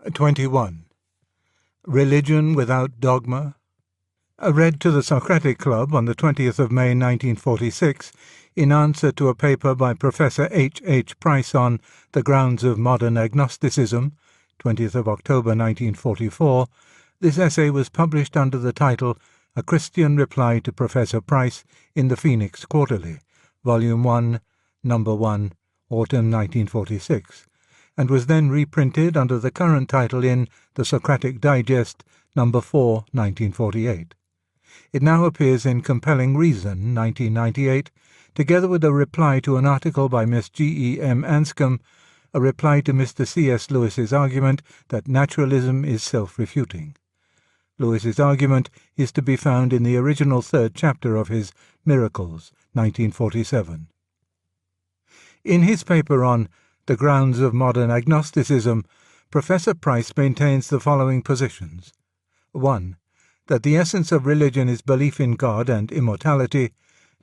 21. Religion without dogma. Read to the Socratic Club on the 20th of May 1946 in answer to a paper by Professor H. H. Price on The Grounds of Modern Agnosticism, 20th of October 1944, this essay was published under the title A Christian Reply to Professor Price in the Phoenix Quarterly, Volume 1, Number 1, Autumn 1946, and was then reprinted under the current title in The Socratic Digest, Number 4, 1948. It now appears in Compelling Reason, 1998, together with a reply to an article by Miss G. E. M. Anscombe, a reply to Mr. C. S. Lewis's argument that naturalism is self-refuting. Lewis's argument is to be found in the original third chapter of his Miracles, 1947. In his paper on The Grounds of Modern Agnosticism, Professor Price maintains the following positions. 1. That the essence of religion is belief in God and immortality.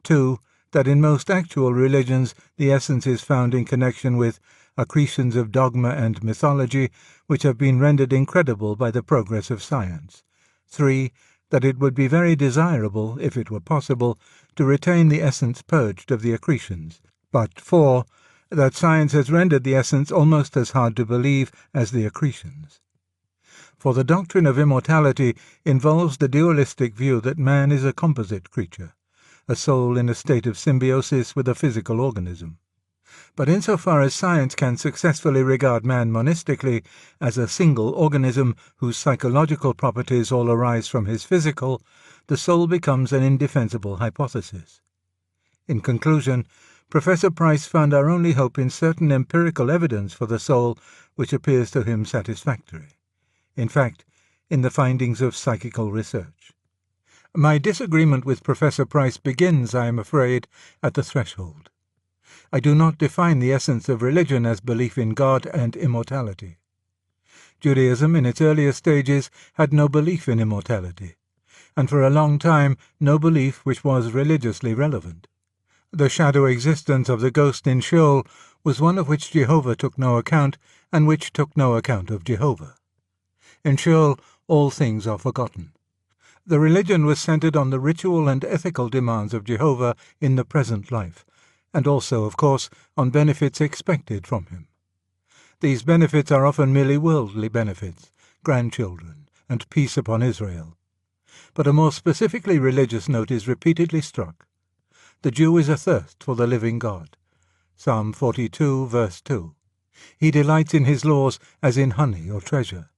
2. That in most actual religions the essence is found in connection with accretions of dogma and mythology which have been rendered incredible by the progress of science. 3. That it would be very desirable, if it were possible, to retain the essence purged of the accretions. But 4. That science has rendered the essence almost as hard to believe as the accretions. For the doctrine of immortality involves the dualistic view that man is a composite creature, a soul in a state of symbiosis with a physical organism. But insofar as science can successfully regard man monistically as a single organism whose psychological properties all arise from his physical, the soul becomes an indefensible hypothesis. In conclusion, Professor Price found our only hope in certain empirical evidence for the soul which appears to him satisfactory. In fact, in the findings of psychical research. My disagreement with Professor Price begins, I am afraid, at the threshold. I do not define the essence of religion as belief in God and immortality. Judaism in its earlier stages had no belief in immortality, and for a long time no belief which was religiously relevant. The shadow existence of the ghost in Sheol was one of which Jehovah took no account, and which took no account of Jehovah. In Sheol all things are forgotten. The religion was centered on the ritual and ethical demands of Jehovah in the present life, and also, of course, on benefits expected from him. These benefits are often merely worldly benefits, grandchildren, and peace upon Israel. But a more specifically religious note is repeatedly struck. The Jew is athirst for the living God. Psalm 42, verse 2. He delights in his laws as in honey or treasure.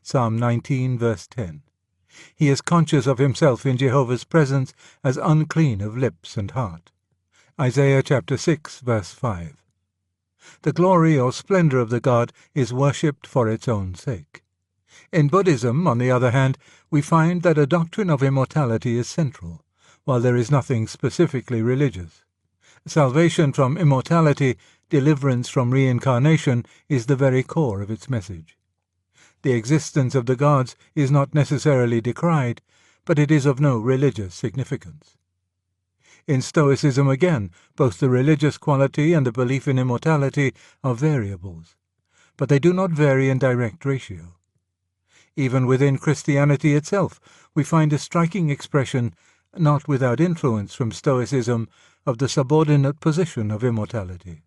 Psalm 19, verse 10. He is conscious of himself in Jehovah's presence as unclean of lips and heart. Isaiah chapter 6, verse 5. The glory or splendor of the god is worshipped for its own sake. In Buddhism, on the other hand, we find that a doctrine of immortality is central, while there is nothing specifically religious. Salvation from immortality, deliverance from reincarnation, is the very core of its message. The existence of the gods is not necessarily decried, but it is of no religious significance. In Stoicism again, both the religious quality and the belief in immortality are variables, but they do not vary in direct ratio. Even within Christianity itself, we find a striking expression, not without influence from Stoicism, of the subordinate position of immortality.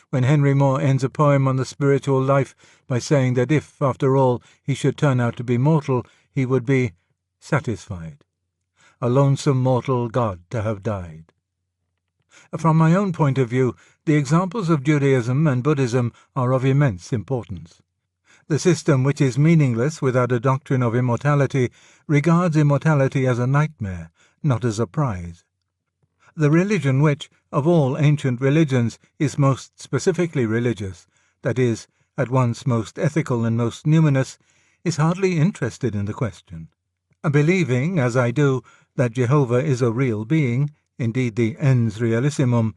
When Henry Moore ends a poem on the spiritual life by saying that if, after all, he should turn out to be mortal, he would be satisfied. A lonesome mortal God to have died. From my own point of view, the examples of Judaism and Buddhism are of immense importance. The system which is meaningless without a doctrine of immortality regards immortality as a nightmare, not as a prize. The religion which, of all ancient religions, is most specifically religious, that is, at once most ethical and most numinous, is hardly interested in the question. Believing, as I do, that Jehovah is a real being, indeed the ens realissimum,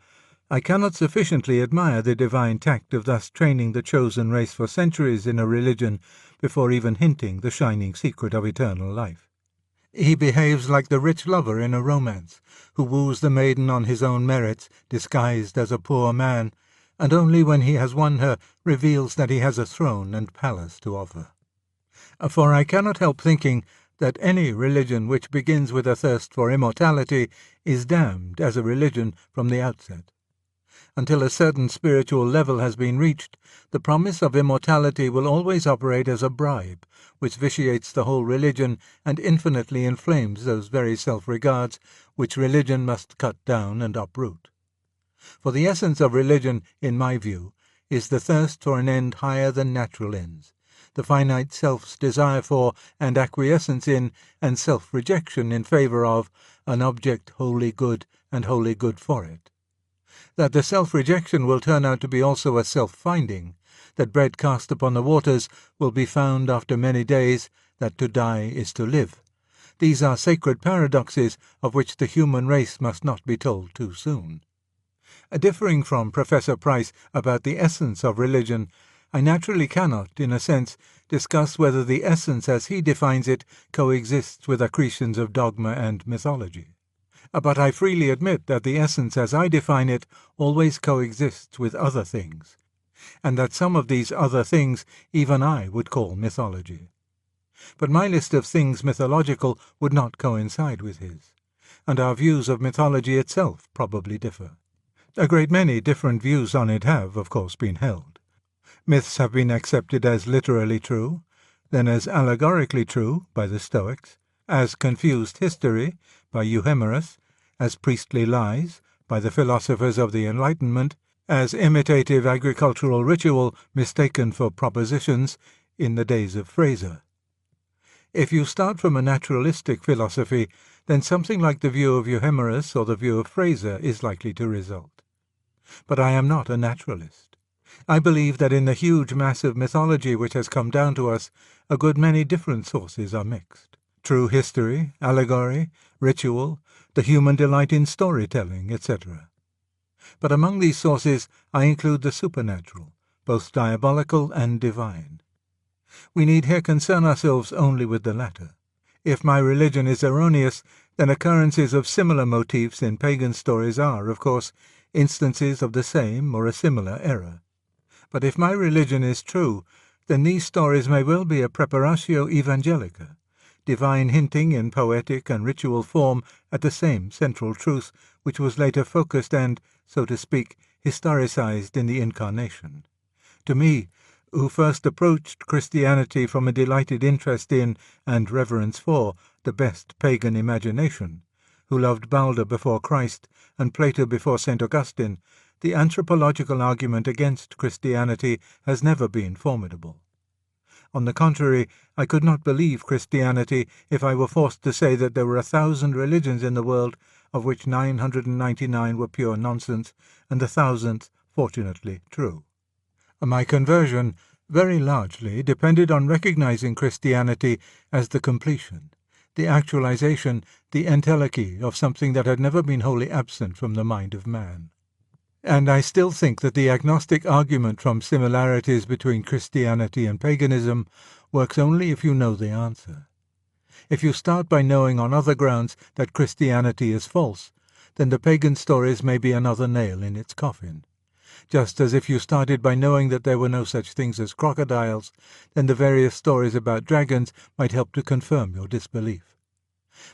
I cannot sufficiently admire the divine tact of thus training the chosen race for centuries in a religion before even hinting the shining secret of eternal life. He behaves like the rich lover in a romance, who woos the maiden on his own merits, disguised as a poor man, and only when he has won her reveals that he has a throne and palace to offer. For I cannot help thinking that any religion which begins with a thirst for immortality is damned as a religion from the outset. Until a certain spiritual level has been reached, the promise of immortality will always operate as a bribe, which vitiates the whole religion and infinitely inflames those very self-regards which religion must cut down and uproot. For the essence of religion, in my view, is the thirst for an end higher than natural ends, the finite self's desire for and acquiescence in and self-rejection in favour of an object wholly good and wholly good for it. That the self-rejection will turn out to be also a self-finding, that bread cast upon the waters will be found after many days, that to die is to live. These are sacred paradoxes of which the human race must not be told too soon. Differing from Professor Price about the essence of religion, I naturally cannot, in a sense, discuss whether the essence as he defines it coexists with accretions of dogma and mythology. But I freely admit that the essence as I define it always coexists with other things, and that some of these other things even I would call mythology. But my list of things mythological would not coincide with his, and our views of mythology itself probably differ. A great many different views on it have, of course, been held. Myths have been accepted as literally true, then as allegorically true by the Stoics, as confused history by Euhemerus, as priestly lies by the philosophers of the Enlightenment, as imitative agricultural ritual mistaken for propositions in the days of Fraser. If you start from a naturalistic philosophy, then something like the view of Euhemerus or the view of Fraser is likely to result. But I am not a naturalist. I believe that in the huge mass of mythology which has come down to us, a good many different sources are mixed. True history, allegory, ritual, the human delight in storytelling, etc. But among these sources I include the supernatural, both diabolical and divine. We need here concern ourselves only with the latter. If my religion is erroneous, then occurrences of similar motifs in pagan stories are, of course, instances of the same or a similar error. But if my religion is true, then these stories may well be a preparatio evangelica, divine hinting in poetic and ritual form at the same central truth which was later focused and, so to speak, historicized in the Incarnation. To me, who first approached Christianity from a delighted interest in and reverence for the best pagan imagination, who loved Balder before Christ and Plato before St. Augustine, the anthropological argument against Christianity has never been formidable. On the contrary, I could not believe Christianity if I were forced to say that there were 1,000 religions in the world, of which 999 were pure nonsense, and the 1,000th, fortunately, true. My conversion very largely depended on recognizing Christianity as the completion, the actualization, the entelechy of something that had never been wholly absent from the mind of man. And I still think that the agnostic argument from similarities between Christianity and paganism works only if you know the answer. If you start by knowing on other grounds that Christianity is false, then the pagan stories may be another nail in its coffin. Just as if you started by knowing that there were no such things as crocodiles, then the various stories about dragons might help to confirm your disbelief.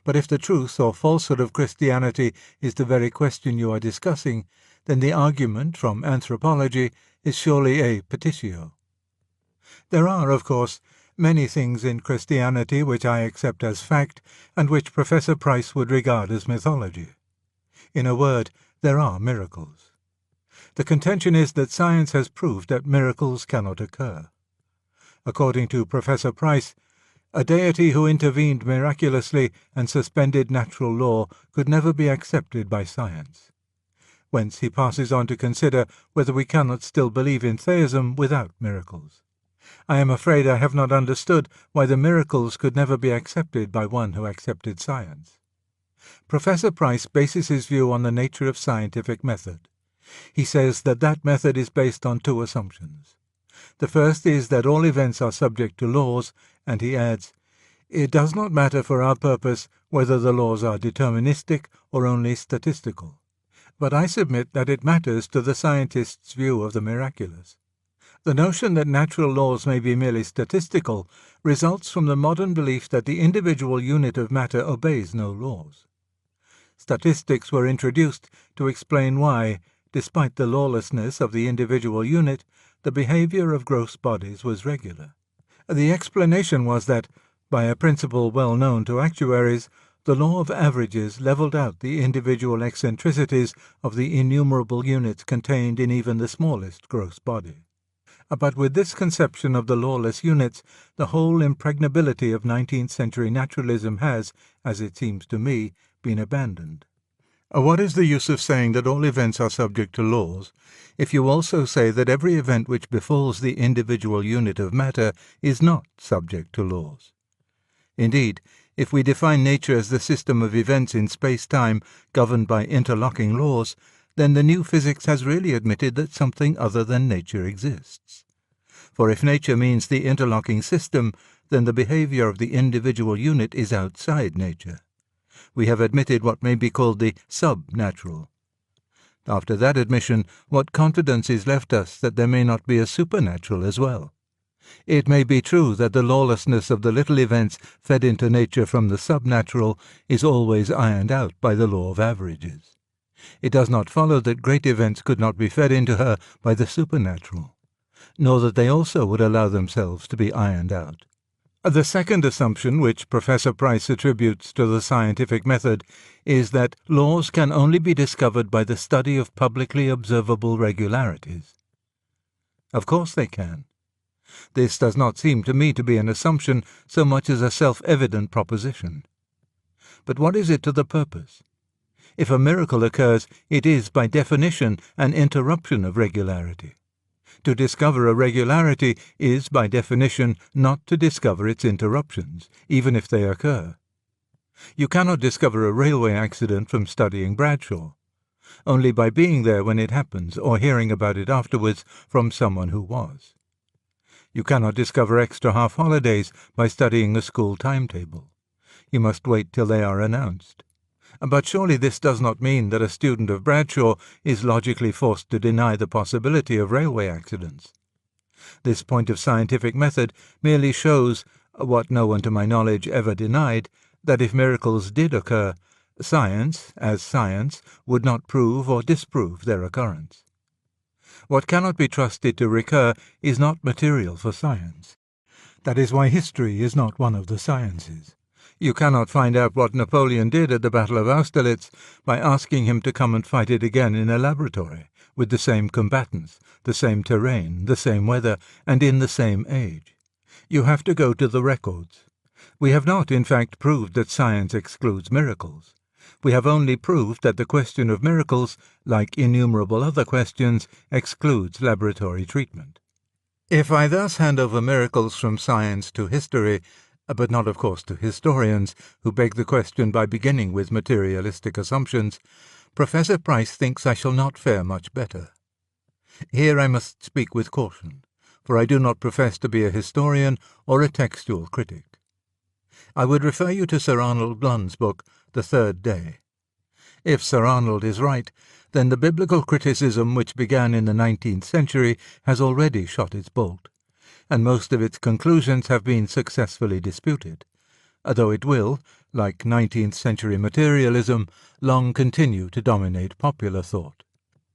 But if the truth or falsehood of Christianity is the very question you are discussing, then the argument from anthropology is surely a petitio. There are, of course, many things in Christianity which I accept as fact and which Professor Price would regard as mythology. In a word, there are miracles. The contention is that science has proved that miracles cannot occur. According to Professor Price, a deity who intervened miraculously and suspended natural law could never be accepted by science. Whence he passes on to consider whether we cannot still believe in theism without miracles. I am afraid I have not understood why the miracles could never be accepted by one who accepted science. Professor Price bases his view on the nature of scientific method. He says that that method is based on two assumptions. The first is that all events are subject to laws, and he adds, "It does not matter for our purpose whether the laws are deterministic or only statistical. But I submit that it matters to the scientist's view of the miraculous. The notion that natural laws may be merely statistical results from the modern belief that the individual unit of matter obeys no laws. Statistics were introduced to explain why, despite the lawlessness of the individual unit, the behavior of gross bodies was regular. The explanation was that, by a principle well known to actuaries, the law of averages leveled out the individual eccentricities of the innumerable units contained in even the smallest gross body. But with this conception of the lawless units, the whole impregnability of 19th-century naturalism has, as it seems to me, been abandoned. What is the use of saying that all events are subject to laws, if you also say that every event which befalls the individual unit of matter is not subject to laws? Indeed, if we define nature as the system of events in space-time governed by interlocking laws, then the new physics has really admitted that something other than nature exists. For if nature means the interlocking system, then the behavior of the individual unit is outside nature. We have admitted what may be called the sub-natural. After that admission, what confidence is left us that there may not be a supernatural as well? It may be true that the lawlessness of the little events fed into nature from the subnatural is always ironed out by the law of averages. It does not follow that great events could not be fed into her by the supernatural, nor that they also would allow themselves to be ironed out. The second assumption which Professor Price attributes to the scientific method is that laws can only be discovered by the study of publicly observable regularities. Of course they can. This does not seem to me to be an assumption so much as a self-evident proposition. But what is it to the purpose? If a miracle occurs, it is, by definition, an interruption of regularity. To discover a regularity is, by definition, not to discover its interruptions, even if they occur. You cannot discover a railway accident from studying Bradshaw, only by being there when it happens or hearing about it afterwards from someone who was. You cannot discover extra half-holidays by studying a school timetable. You must wait till they are announced. But surely this does not mean that a student of Bradshaw is logically forced to deny the possibility of railway accidents. This point of scientific method merely shows, what no one to my knowledge ever denied, that if miracles did occur, science, as science, would not prove or disprove their occurrence. What cannot be trusted to recur is not material for science. That is why history is not one of the sciences. You cannot find out what Napoleon did at the Battle of Austerlitz by asking him to come and fight it again in a laboratory, with the same combatants, the same terrain, the same weather, and in the same age. You have to go to the records. We have not, in fact, proved that science excludes miracles. We have only proved that the question of miracles, like innumerable other questions, excludes laboratory treatment. If I thus hand over miracles from science to history, but not, of course, to historians, who beg the question by beginning with materialistic assumptions, Professor Price thinks I shall not fare much better. Here I must speak with caution, for I do not profess to be a historian or a textual critic. I would refer you to Sir Arnold Blunn's book, The Third Day. If Sir Arnold is right, then the biblical criticism which began in the 19th century has already shot its bolt, and most of its conclusions have been successfully disputed, though it will, like 19th-century materialism, long continue to dominate popular thought.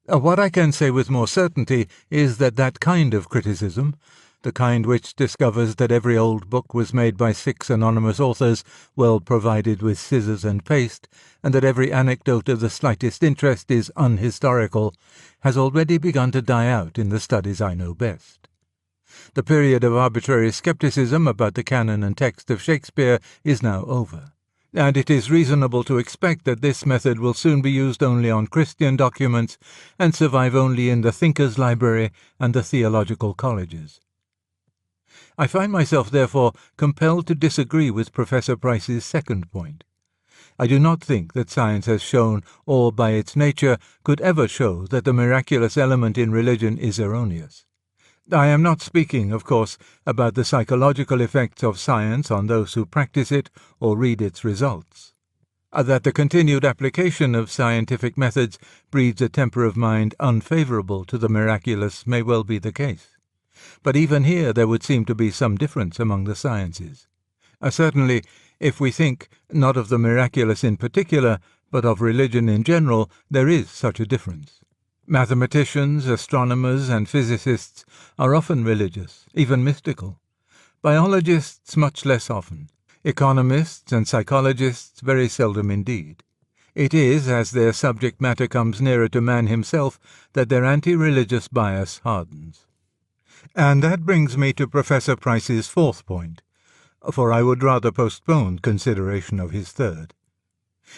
What I can say with more certainty is that that kind of criticism, the kind which discovers that every old book was made by 6 anonymous authors well provided with scissors and paste, and that every anecdote of the slightest interest is unhistorical, has already begun to die out in the studies I know best. The period of arbitrary skepticism about the canon and text of Shakespeare is now over, and it is reasonable to expect that this method will soon be used only on Christian documents and survive only in the Thinkers' Library and the theological colleges. I find myself, therefore, compelled to disagree with Professor Price's second point. I do not think that science has shown, or by its nature could ever show, that the miraculous element in religion is erroneous. I am not speaking, of course, about the psychological effects of science on those who practice it or read its results. That the continued application of scientific methods breeds a temper of mind unfavourable to the miraculous may well be the case. But even here there would seem to be some difference among the sciences. Certainly, if we think not of the miraculous in particular, but of religion in general, there is such a difference. Mathematicians, astronomers, and physicists are often religious, even mystical. Biologists much less often. Economists and psychologists very seldom indeed. It is as their subject matter comes nearer to man himself that their anti-religious bias hardens. And that brings me to Professor Price's fourth point, for I would rather postpone consideration of his third.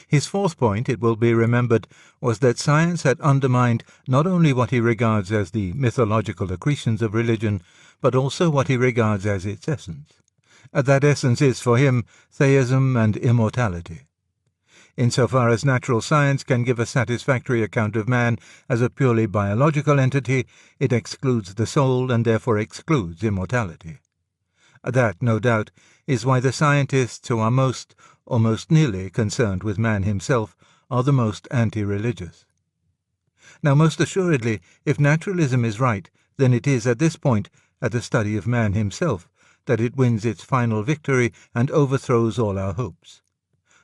His fourth point, it will be remembered, was that science had undermined not only what he regards as the mythological accretions of religion, but also what he regards as its essence. That essence is, for him, theism and immortality. Insofar as natural science can give a satisfactory account of man as a purely biological entity, it excludes the soul and therefore excludes immortality. That, no doubt, is why the scientists who are most, or most nearly, concerned with man himself are the most anti-religious. Now, most assuredly, if naturalism is right, then it is at this point, at the study of man himself, that it wins its final victory and overthrows all our hopes.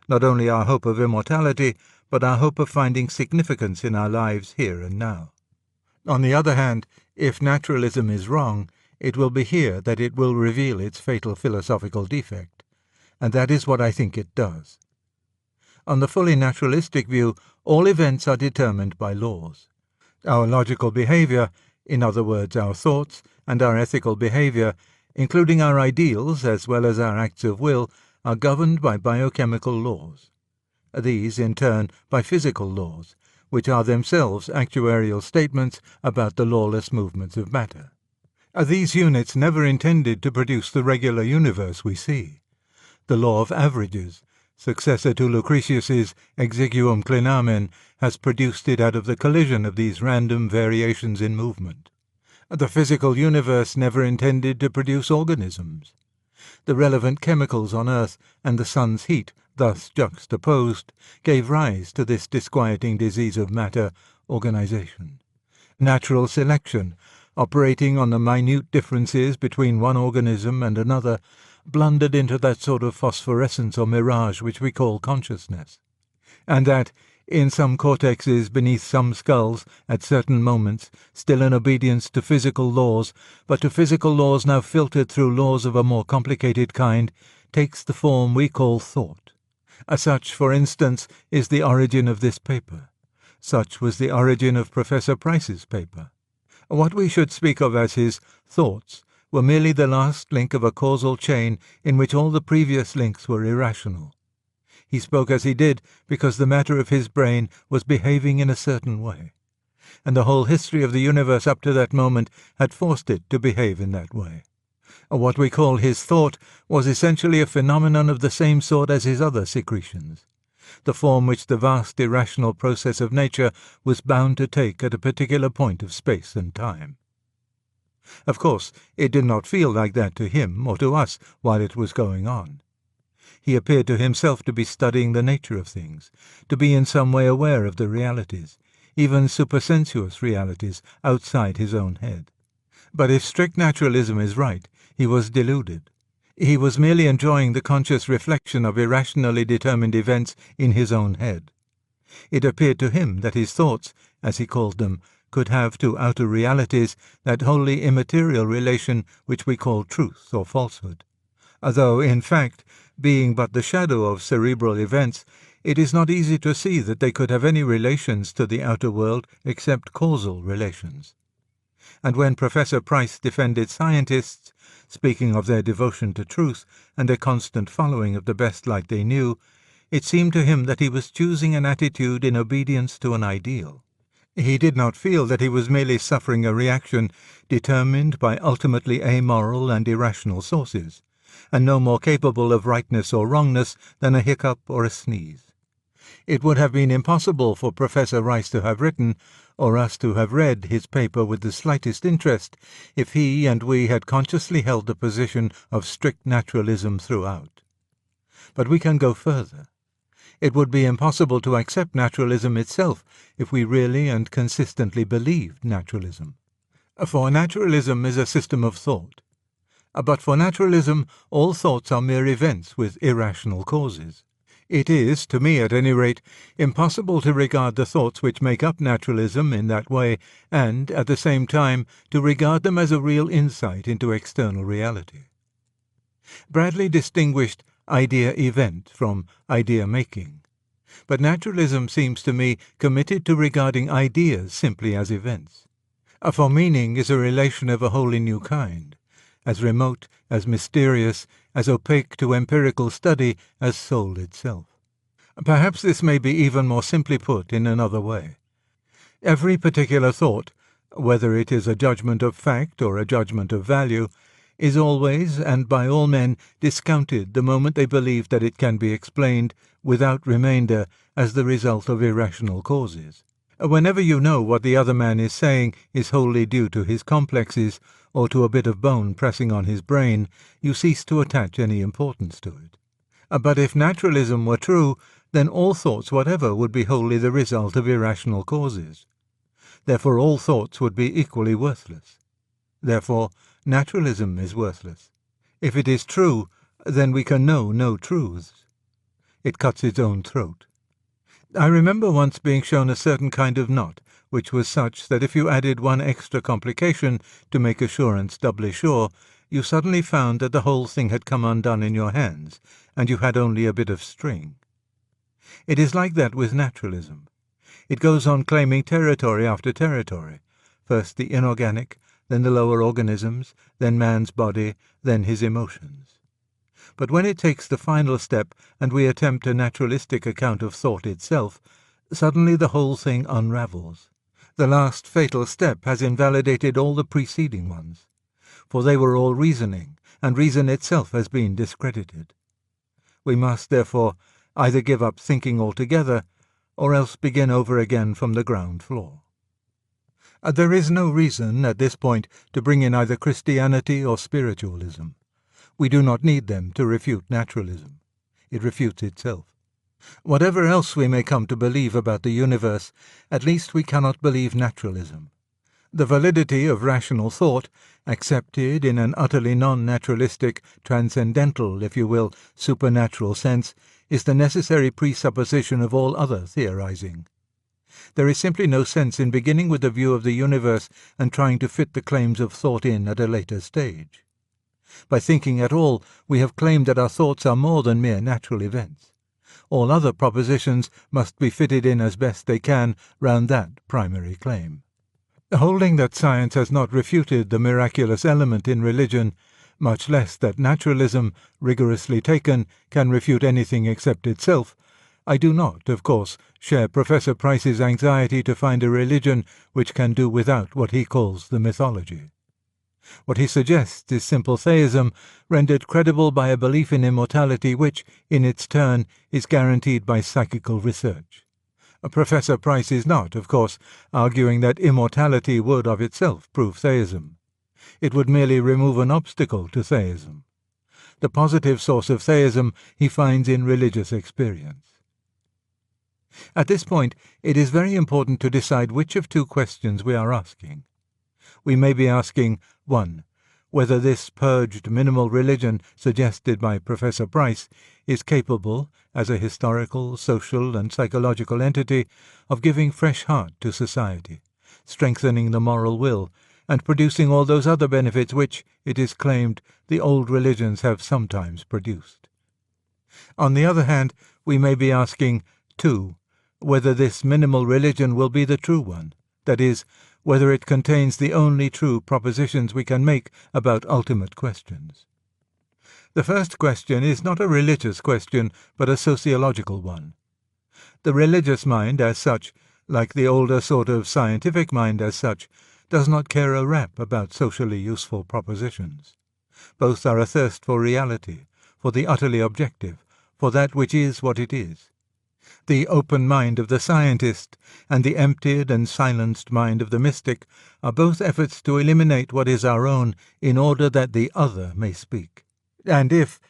Not only our hope of immortality, but our hope of finding significance in our lives here and now. On the other hand, if naturalism is wrong, it will be here that it will reveal its fatal philosophical defect, and that is what I think it does. On the fully naturalistic view, all events are determined by laws. Our logical behavior, in other words our thoughts, and our ethical behavior, including our ideals as well as our acts of will, are governed by biochemical laws. These, in turn, by physical laws, which are themselves actuarial statements about the lawless movements of matter. These units never intended to produce the regular universe we see. The law of averages, successor to Lucretius's exiguum clinamen, has produced it out of the collision of these random variations in movement. The physical universe never intended to produce organisms. The relevant chemicals on Earth and the sun's heat, thus juxtaposed, gave rise to this disquieting disease of matter, organization. Natural selection, operating on the minute differences between one organism and another, blundered into that sort of phosphorescence or mirage which we call consciousness. And that, in some cortexes beneath some skulls, at certain moments, still in obedience to physical laws, but to physical laws now filtered through laws of a more complicated kind, takes the form we call thought. Such, for instance, is the origin of this paper. Such was the origin of Professor Price's paper. What we should speak of as his thoughts were merely the last link of a causal chain in which all the previous links were irrational. He spoke as he did because the matter of his brain was behaving in a certain way, and the whole history of the universe up to that moment had forced it to behave in that way. What we call his thought was essentially a phenomenon of the same sort as his other secretions, the form which the vast irrational process of nature was bound to take at a particular point of space and time. Of course, it did not feel like that to him or to us while it was going on. He appeared to himself to be studying the nature of things, to be in some way aware of the realities, even supersensuous realities, outside his own head. But if strict naturalism is right, he was deluded. He was merely enjoying the conscious reflection of irrationally determined events in his own head. It appeared to him that his thoughts, as he called them, could have to outer realities that wholly immaterial relation which we call truth or falsehood. Although, in fact, being but the shadow of cerebral events, it is not easy to see that they could have any relations to the outer world except causal relations. And when Professor Price defended scientists, speaking of their devotion to truth and their constant following of the best light they knew, it seemed to him that he was choosing an attitude in obedience to an ideal. He did not feel that he was merely suffering a reaction determined by ultimately amoral and irrational sources, and no more capable of rightness or wrongness than a hiccup or a sneeze. It would have been impossible for Professor Rice to have written, or us to have read, his paper with the slightest interest if he and we had consciously held the position of strict naturalism throughout. But we can go further. It would be impossible to accept naturalism itself if we really and consistently believed naturalism. For naturalism is a system of thought. But for naturalism, all thoughts are mere events with irrational causes. It is, to me at any rate, impossible to regard the thoughts which make up naturalism in that way and, at the same time, to regard them as a real insight into external reality. Bradley distinguished idea-event from idea-making. But naturalism seems to me committed to regarding ideas simply as events. For meaning is a relation of a wholly new kind, as remote, as mysterious, as opaque to empirical study as soul itself. Perhaps this may be even more simply put in another way. Every particular thought, whether it is a judgment of fact or a judgment of value, is always, and by all men, discounted the moment they believe that it can be explained, without remainder, as the result of irrational causes. Whenever you know what the other man is saying is wholly due to his complexes, or to a bit of bone pressing on his brain, you cease to attach any importance to it. But if naturalism were true, then all thoughts whatever would be wholly the result of irrational causes. Therefore all thoughts would be equally worthless. Therefore naturalism is worthless. If it is true, then we can know no truths. It cuts its own throat. I remember once being shown a certain kind of knot, which was such that if you added one extra complication to make assurance doubly sure, you suddenly found that the whole thing had come undone in your hands, and you had only a bit of string. It is like that with naturalism. It goes on claiming territory after territory, first the inorganic, then the lower organisms, then man's body, then his emotions. But when it takes the final step and we attempt a naturalistic account of thought itself, suddenly the whole thing unravels. The last fatal step has invalidated all the preceding ones, for they were all reasoning, and reason itself has been discredited. We must, therefore, either give up thinking altogether, or else begin over again from the ground floor. There is no reason, at this point, to bring in either Christianity or spiritualism. We do not need them to refute naturalism. It refutes itself. Whatever else we may come to believe about the universe, at least we cannot believe naturalism. The validity of rational thought, accepted in an utterly non-naturalistic, transcendental, if you will, supernatural sense, is the necessary presupposition of all other theorizing. There is simply no sense in beginning with a view of the universe and trying to fit the claims of thought in at a later stage. By thinking at all, we have claimed that our thoughts are more than mere natural events. All other propositions must be fitted in as best they can round that primary claim. Holding that science has not refuted the miraculous element in religion, much less that naturalism, rigorously taken, can refute anything except itself, I do not, of course, share Professor Price's anxiety to find a religion which can do without what he calls the mythology. What he suggests is simple theism, rendered credible by a belief in immortality which, in its turn, is guaranteed by psychical research. Professor Price is not, of course, arguing that immortality would of itself prove theism. It would merely remove an obstacle to theism. The positive source of theism he finds in religious experience. At this point, it is very important to decide which of two questions we are asking. We may be asking, 1. Whether this purged minimal religion suggested by Professor Price is capable, as a historical, social, and psychological entity, of giving fresh heart to society, strengthening the moral will, and producing all those other benefits which, it is claimed, the old religions have sometimes produced. On the other hand, we may be asking, 2. Whether this minimal religion will be the true one, that is, whether it contains the only true propositions we can make about ultimate questions. The first question is not a religious question, but a sociological one. The religious mind, as such, like the older sort of scientific mind as such, does not care a rap about socially useful propositions. Both are athirst for reality, for the utterly objective, for that which is what it is. The open mind of the scientist and the emptied and silenced mind of the mystic are both efforts to eliminate what is our own in order that the other may speak. And if,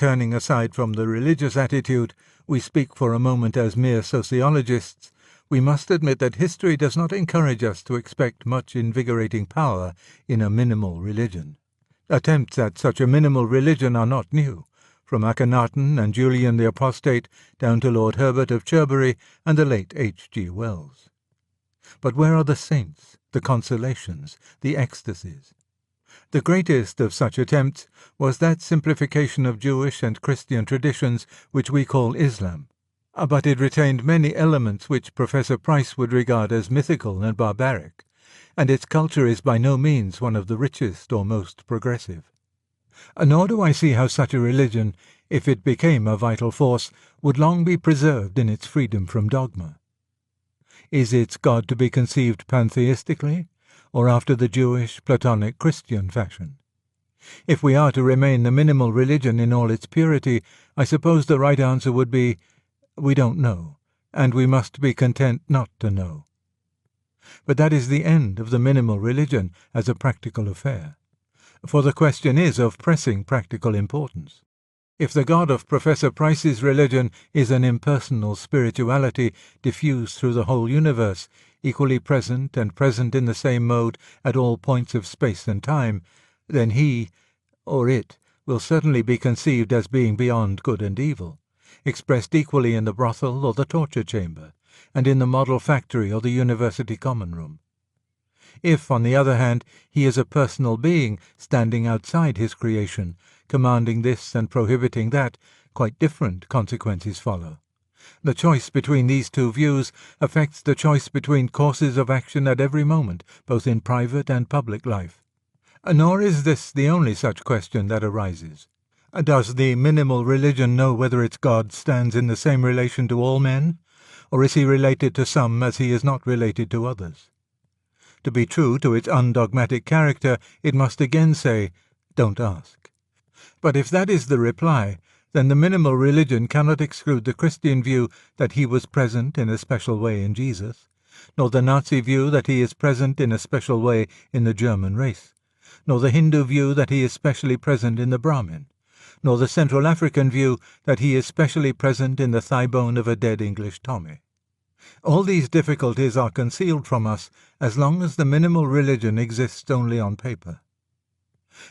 turning aside from the religious attitude, we speak for a moment as mere sociologists, we must admit that history does not encourage us to expect much invigorating power in a minimal religion. Attempts at such a minimal religion are not new, from Akhenaten and Julian the Apostate down to Lord Herbert of Cherbury and the late H.G. Wells. But where are the saints, the consolations, the ecstasies? The greatest of such attempts was that simplification of Jewish and Christian traditions which we call Islam, but it retained many elements which Professor Price would regard as mythical and barbaric, and its culture is by no means one of the richest or most progressive. Nor do I see how such a religion, if it became a vital force, would long be preserved in its freedom from dogma. Is its God to be conceived pantheistically, or after the Jewish, Platonic, Christian fashion? If we are to remain the minimal religion in all its purity, I suppose the right answer would be, we don't know, and we must be content not to know. But that is the end of the minimal religion as a practical affair, for the question is of pressing practical importance. If the God of Professor Price's religion is an impersonal spirituality diffused through the whole universe, equally present and present in the same mode at all points of space and time, then he, or it, will certainly be conceived as being beyond good and evil, expressed equally in the brothel or the torture chamber, and in the model factory or the university common room. If, on the other hand, he is a personal being standing outside his creation, commanding this and prohibiting that, quite different consequences follow. The choice between these two views affects the choice between courses of action at every moment, both in private and public life. Nor is this the only such question that arises. Does the minimal religion know whether its God stands in the same relation to all men, or is he related to some as he is not related to others? To be true to its undogmatic character, it must again say, don't ask. But if that is the reply, then the minimal religion cannot exclude the Christian view that he was present in a special way in Jesus, nor the Nazi view that he is present in a special way in the German race, nor the Hindu view that he is specially present in the Brahmin, nor the Central African view that he is specially present in the thigh bone of a dead English Tommy. All these difficulties are concealed from us as long as the minimal religion exists only on paper.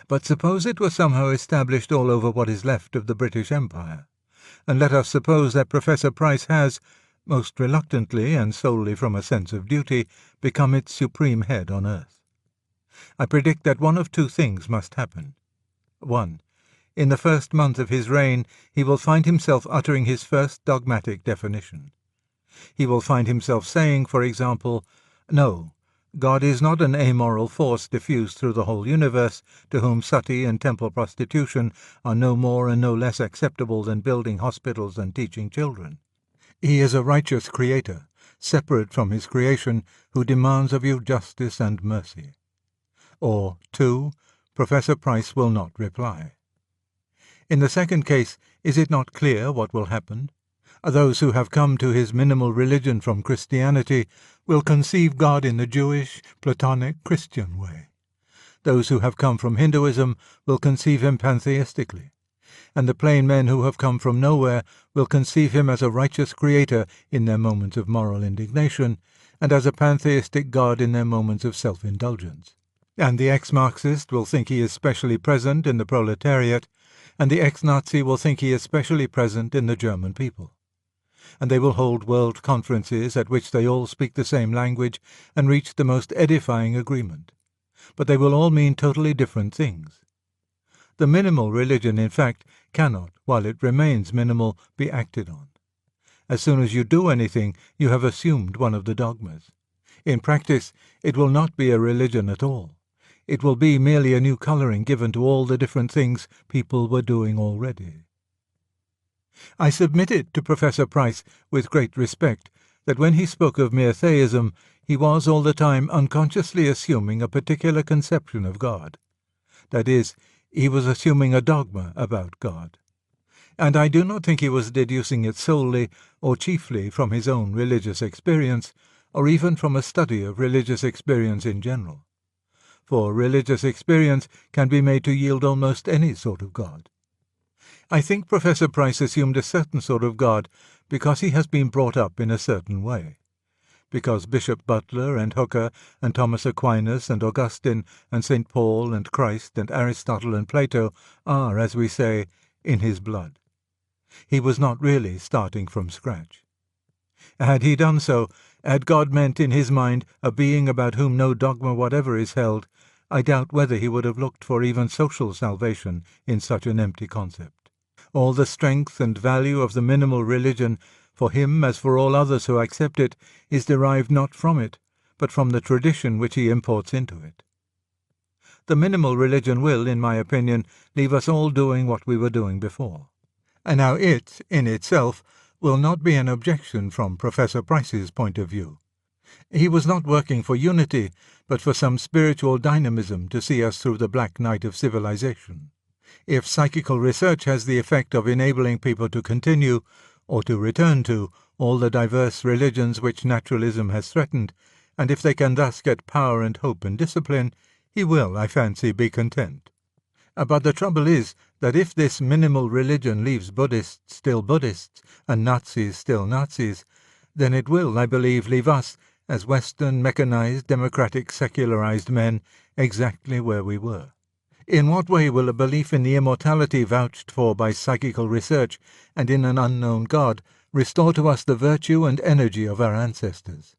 But suppose it were somehow established all over what is left of the British Empire, and let us suppose that Professor Price has, most reluctantly and solely from a sense of duty, become its supreme head on earth. I predict that one of two things must happen. 1. In the first month of his reign he will find himself uttering his first dogmatic definition. He will find himself saying, for example, no, God is not an amoral force diffused through the whole universe, to whom suttee and temple prostitution are no more and no less acceptable than building hospitals and teaching children. He is a righteous creator, separate from his creation, who demands of you justice and mercy. Or, 2, Professor Price will not reply. In the second case, is it not clear what will happen? Those who have come to his minimal religion from Christianity will conceive God in the Jewish, Platonic, Christian way. Those who have come from Hinduism will conceive him pantheistically, and the plain men who have come from nowhere will conceive him as a righteous creator in their moments of moral indignation, and as a pantheistic God in their moments of self-indulgence. And the ex-Marxist will think he is specially present in the proletariat, and the ex-Nazi will think he is specially present in the German people. And they will hold world conferences at which they all speak the same language and reach the most edifying agreement. But they will all mean totally different things. The minimal religion, in fact, cannot, while it remains minimal, be acted on. As soon as you do anything, you have assumed one of the dogmas. In practice, it will not be a religion at all. It will be merely a new colouring given to all the different things people were doing already. I submitted to Professor Price with great respect that when he spoke of mere theism, he was all the time unconsciously assuming a particular conception of God. That is, he was assuming a dogma about God. And I do not think he was deducing it solely or chiefly from his own religious experience, or even from a study of religious experience in general. For religious experience can be made to yield almost any sort of God. I think Professor Price assumed a certain sort of God because he has been brought up in a certain way. Because Bishop Butler and Hooker and Thomas Aquinas and Augustine and St. Paul and Christ and Aristotle and Plato are, as we say, in his blood. He was not really starting from scratch. Had he done so, had God meant in his mind a being about whom no dogma whatever is held, I doubt whether he would have looked for even social salvation in such an empty concept. All the strength and value of the minimal religion, for him as for all others who accept it, is derived not from it, but from the tradition which he imports into it. The minimal religion will, in my opinion, leave us all doing what we were doing before. And now it, in itself, will not be an objection from Professor Price's point of view. He was not working for unity, but for some spiritual dynamism to see us through the black night of civilization. If psychical research has the effect of enabling people to continue, or to return to, all the diverse religions which naturalism has threatened, and if they can thus get power and hope and discipline, he will, I fancy, be content. But the trouble is that if this minimal religion leaves Buddhists still Buddhists and Nazis still Nazis, then it will, I believe, leave us, as Western, mechanized, democratic, secularized men, exactly where we were. In what way will a belief in the immortality vouched for by psychical research and in an unknown God restore to us the virtue and energy of our ancestors?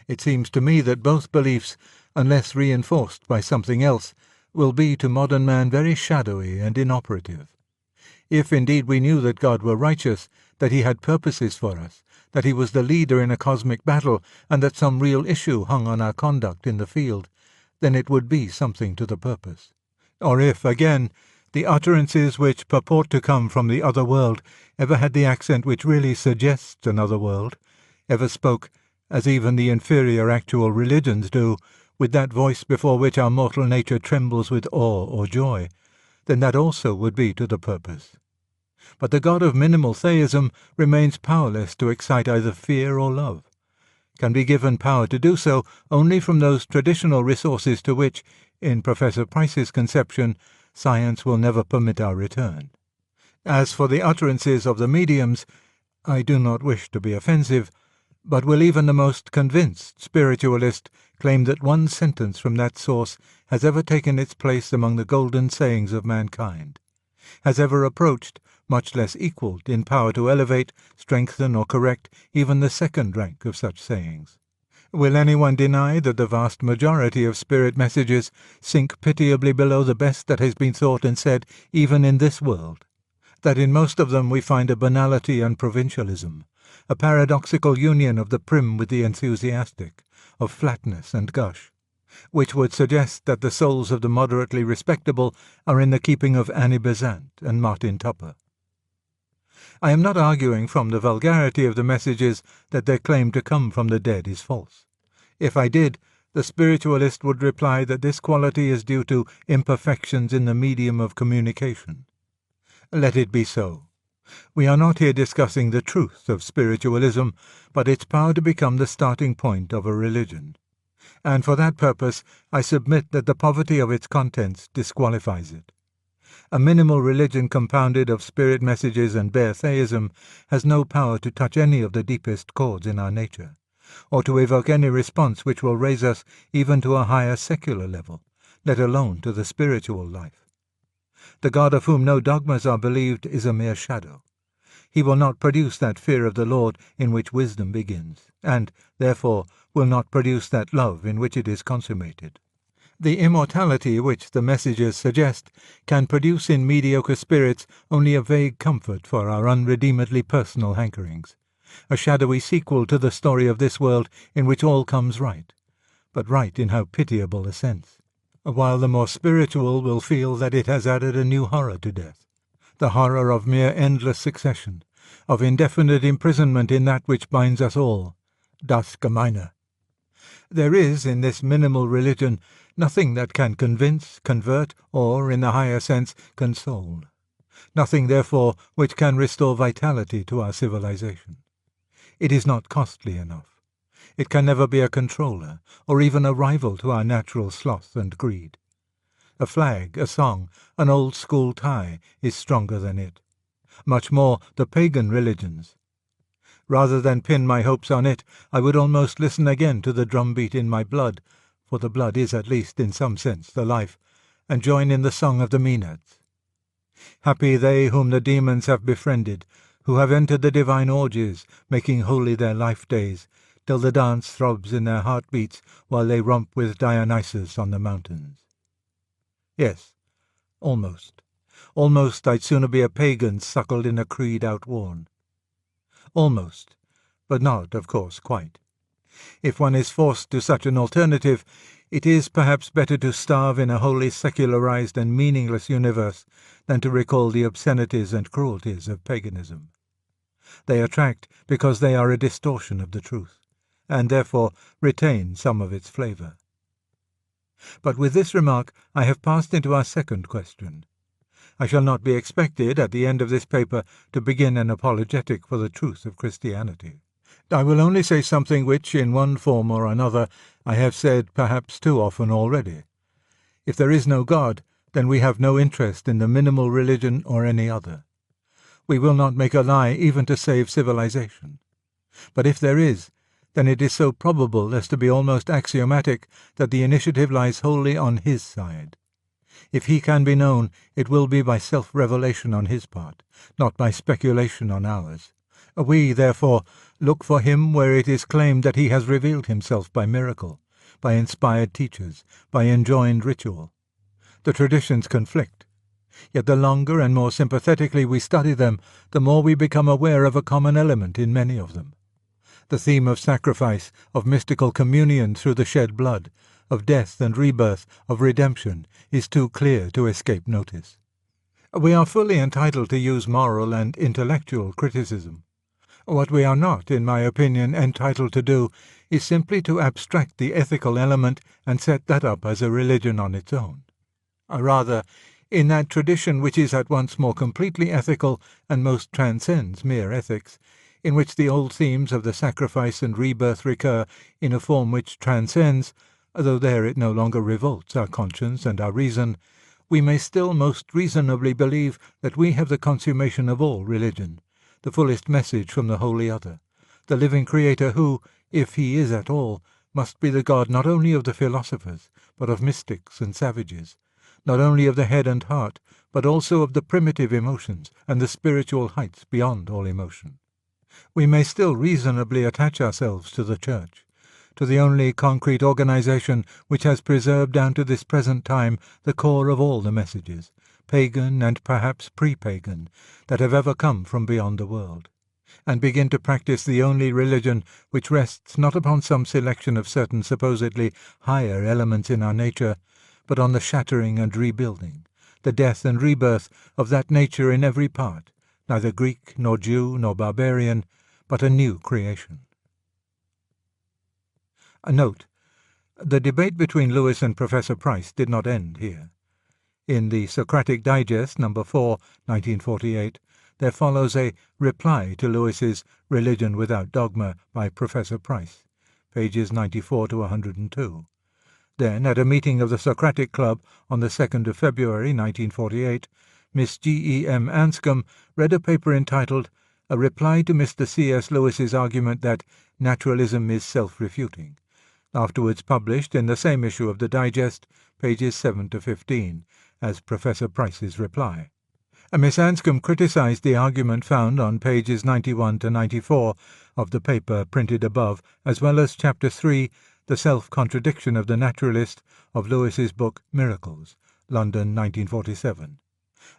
It seems to me that both beliefs, unless reinforced by something else, will be to modern man very shadowy and inoperative. If indeed we knew that God were righteous, that he had purposes for us, that he was the leader in a cosmic battle, and that some real issue hung on our conduct in the field, then it would be something to the purpose. Or if, again, the utterances which purport to come from the other world ever had the accent which really suggests another world, ever spoke, as even the inferior actual religions do, with that voice before which our mortal nature trembles with awe or joy, then that also would be to the purpose. But the God of minimal theism remains powerless to excite either fear or love, can be given power to do so only from those traditional resources to which, in Professor Price's conception, science will never permit our return. As for the utterances of the mediums, I do not wish to be offensive, but will even the most convinced spiritualist claim that one sentence from that source has ever taken its place among the golden sayings of mankind, has ever approached, much less equalled, in power to elevate, strengthen, or correct even the second rank of such sayings? Will anyone deny that the vast majority of spirit messages sink pitiably below the best that has been thought and said even in this world? That in most of them we find a banality and provincialism, a paradoxical union of the prim with the enthusiastic, of flatness and gush, which would suggest that the souls of the moderately respectable are in the keeping of Annie Besant and Martin Tupper. I am not arguing from the vulgarity of the messages that their claim to come from the dead is false. If I did, the spiritualist would reply that this quality is due to imperfections in the medium of communication. Let it be so. We are not here discussing the truth of spiritualism, but its power to become the starting point of a religion. And for that purpose I submit that the poverty of its contents disqualifies it. A minimal religion compounded of spirit messages and bare theism has no power to touch any of the deepest chords in our nature, or to evoke any response which will raise us even to a higher secular level, let alone to the spiritual life. The God of whom no dogmas are believed is a mere shadow. He will not produce that fear of the Lord in which wisdom begins, and, therefore, will not produce that love in which it is consummated. The immortality which the messages suggest can produce in mediocre spirits only a vague comfort for our unredeemedly personal hankerings, a shadowy sequel to the story of this world in which all comes right, but right in how pitiable a sense, while the more spiritual will feel that it has added a new horror to death, the horror of mere endless succession, of indefinite imprisonment in that which binds us all, das Gemeine. There is, in this minimal religion, nothing that can convince, convert, or, in the higher sense, console. Nothing, therefore, which can restore vitality to our civilization. It is not costly enough. It can never be a controller, or even a rival to our natural sloth and greed. A flag, a song, an old-school tie is stronger than it. much more the pagan religions. Rather than pin my hopes on it, I would almost listen again to the drumbeat in my blood, for the blood is at least in some sense the life, and join in the song of the Maenads. Happy they whom the demons have befriended, who have entered the divine orgies, making holy their life days, till the dance throbs in their heartbeats while they romp with Dionysus on the mountains. Yes, almost. Almost I'd sooner be a pagan suckled in a creed outworn. Almost, but not, of course, quite. If one is forced to such an alternative, it is perhaps better to starve in a wholly secularized and meaningless universe than to recall the obscenities and cruelties of paganism. They attract because they are a distortion of the truth, and therefore retain some of its flavour. But with this remark I have passed into our second question. I shall not be expected at the end of this paper to begin an apologetic for the truth of Christianity. I will only say something which, in one form or another, I have said perhaps too often already. If there is no God, then we have no interest in the minimal religion or any other. We will not make a lie even to save civilization. But if there is, then it is so probable as to be almost axiomatic that the initiative lies wholly on his side. If he can be known, it will be by self-revelation on his part, not by speculation on ours. We, therefore, look for him where it is claimed that he has revealed himself by miracle, by inspired teachers, by enjoined ritual. The traditions conflict. Yet the longer and more sympathetically we study them, the more we become aware of a common element in many of them. The theme of sacrifice, of mystical communion through the shed blood, of death and rebirth, of redemption, is too clear to escape notice. We are fully entitled to use moral and intellectual criticism. What we are not, in my opinion, entitled to do is simply to abstract the ethical element and set that up as a religion on its own. Rather, in that tradition which is at once more completely ethical and most transcends mere ethics, in which the old themes of the sacrifice and rebirth recur in a form which transcends, though there it no longer revolts our conscience and our reason, we may still most reasonably believe that we have the consummation of all religion, the fullest message from the Holy Other, the living Creator who, if he is at all, must be the God not only of the philosophers, but of mystics and savages, not only of the head and heart, but also of the primitive emotions and the spiritual heights beyond all emotion. We may still reasonably attach ourselves to the Church, to the only concrete organization which has preserved down to this present time the core of all the messages, pagan and perhaps pre-pagan, that have ever come from beyond the world, and begin to practice the only religion which rests not upon some selection of certain supposedly higher elements in our nature, but on the shattering and rebuilding, the death and rebirth of that nature in every part, neither Greek nor Jew nor barbarian, but a new creation. A note: the debate between Lewis and Professor Price did not end here. In the Socratic Digest, No. 4, 1948, there follows a reply to Lewis's Religion Without Dogma by Professor Price, pages 94 to 102. Then, at a meeting of the Socratic Club on the 2nd of February 1948, Miss G.E.M. Anscombe read a paper entitled A Reply to Mr. C.S. Lewis's Argument that Naturalism is Self-Refuting, afterwards published in the same issue of the Digest, pages 7 to 15, as Professor Price's reply. Miss Anscombe criticized the argument found on pages 91 to 94 of the paper printed above, as well as Chapter 3, The Self-Contradiction of the Naturalist, of Lewis's book Miracles, London, 1947.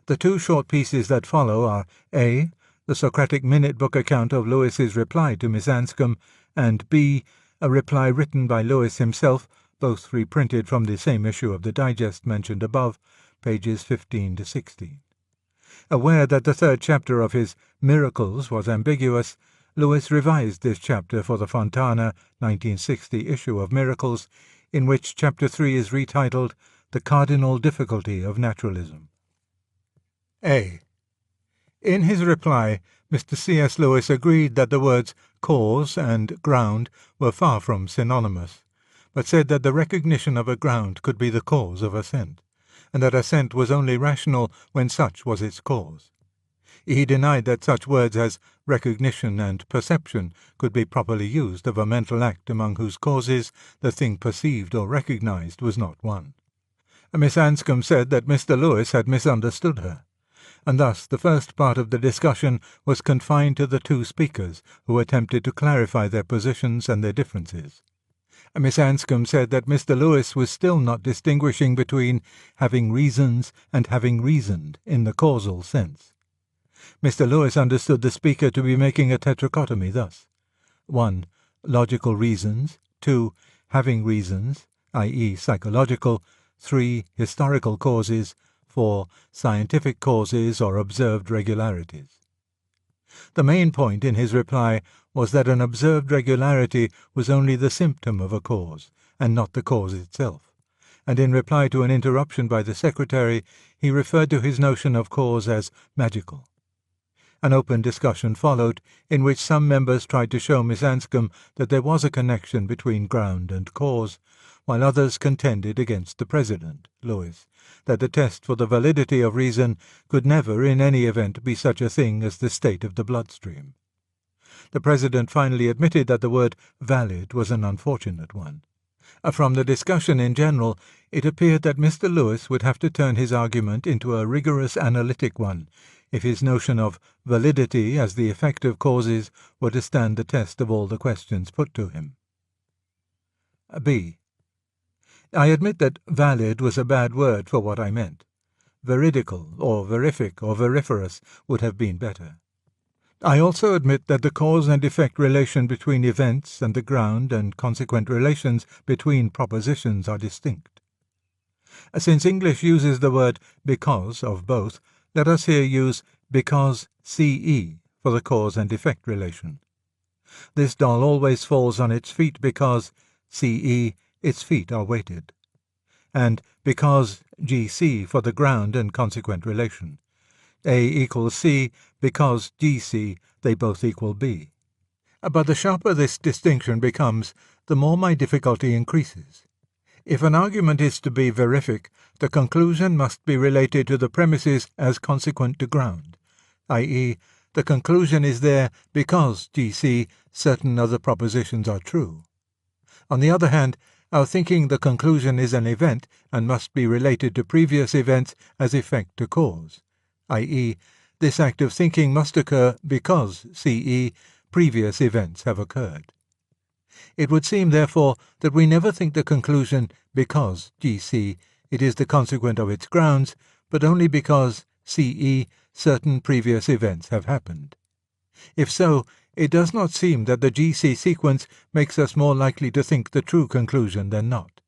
The two short pieces that follow are A. The Socratic Minute Book account of Lewis's reply to Miss Anscombe, and B. A reply written by Lewis himself, both reprinted from the same issue of the Digest mentioned above, pages 15 to 16. Aware that the third chapter of his Miracles was ambiguous, Lewis revised this chapter for the Fontana 1960 issue of Miracles, in which Chapter 3 is retitled The Cardinal Difficulty of Naturalism. A. In his reply, Mr. C.S. Lewis agreed that the words cause and ground were far from synonymous, but said that the recognition of a ground could be the cause of assent, and that assent was only rational when such was its cause. He denied that such words as recognition and perception could be properly used of a mental act among whose causes the thing perceived or recognized was not one. Miss Anscombe said that Mr. Lewis had misunderstood her, and thus the first part of the discussion was confined to the two speakers, who attempted to clarify their positions and their differences. Miss Anscombe said that Mr. Lewis was still not distinguishing between having reasons and having reasoned in the causal sense. Mr. Lewis understood the speaker to be making a tetrachotomy thus: 1. Logical reasons. 2. Having reasons, i.e. psychological. 3. Historical causes. 4. Scientific causes or observed regularities. The main point in his reply was that an observed regularity was only the symptom of a cause, and not the cause itself, and in reply to an interruption by the secretary, he referred to his notion of cause as magical. An open discussion followed, in which some members tried to show Miss Anscombe that there was a connection between ground and cause, while others contended against the President, Lewis, that the test for the validity of reason could never in any event be such a thing as the state of the bloodstream. The President finally admitted that the word valid was an unfortunate one. From the discussion in general, it appeared that Mr. Lewis would have to turn his argument into a rigorous analytic one, if his notion of validity as the effect of causes were to stand the test of all the questions put to him. B. I admit that valid was a bad word for what I meant. Veridical, or verific, or veriferous would have been better. I also admit that the cause and effect relation between events and the ground and consequent relations between propositions are distinct. Since English uses the word because of both, let us here use because CE for the cause and effect relation. This doll always falls on its feet because CE, its feet are weighted, and because GC for the ground and consequent relation. A equals C because GC, they both equal B. But the sharper this distinction becomes, the more my difficulty increases. If an argument is to be verific, the conclusion must be related to the premises as consequent to ground, i.e., the conclusion is there because GC certain other propositions are true. On the other hand, our thinking the conclusion is an event and must be related to previous events as effect to cause, i.e., this act of thinking must occur because CE previous events have occurred. It would seem, therefore, that we never think the conclusion because GC it is the consequent of its grounds, but only because CE certain previous events have happened. If so, it does not seem that the GC sequence makes us more likely to think the true conclusion than not.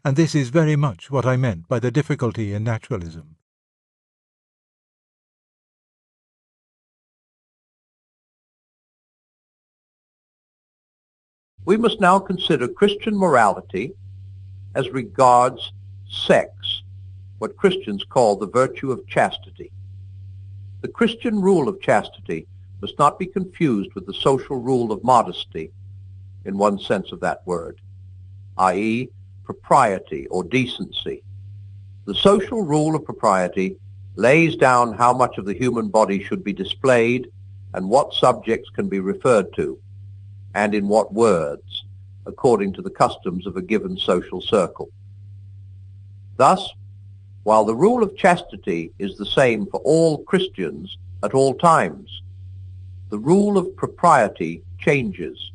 And this is very much what I meant by the difficulty in naturalism. We must now consider Christian morality as regards sex, what Christians call the virtue of chastity. The Christian rule of chastity must not be confused with the social rule of modesty in one sense of that word, i.e., propriety or decency. The social rule of propriety lays down how much of the human body should be displayed and what subjects can be referred to, and in what words, according to the customs of a given social circle. Thus, while the rule of chastity is the same for all Christians at all times, the rule of propriety changes.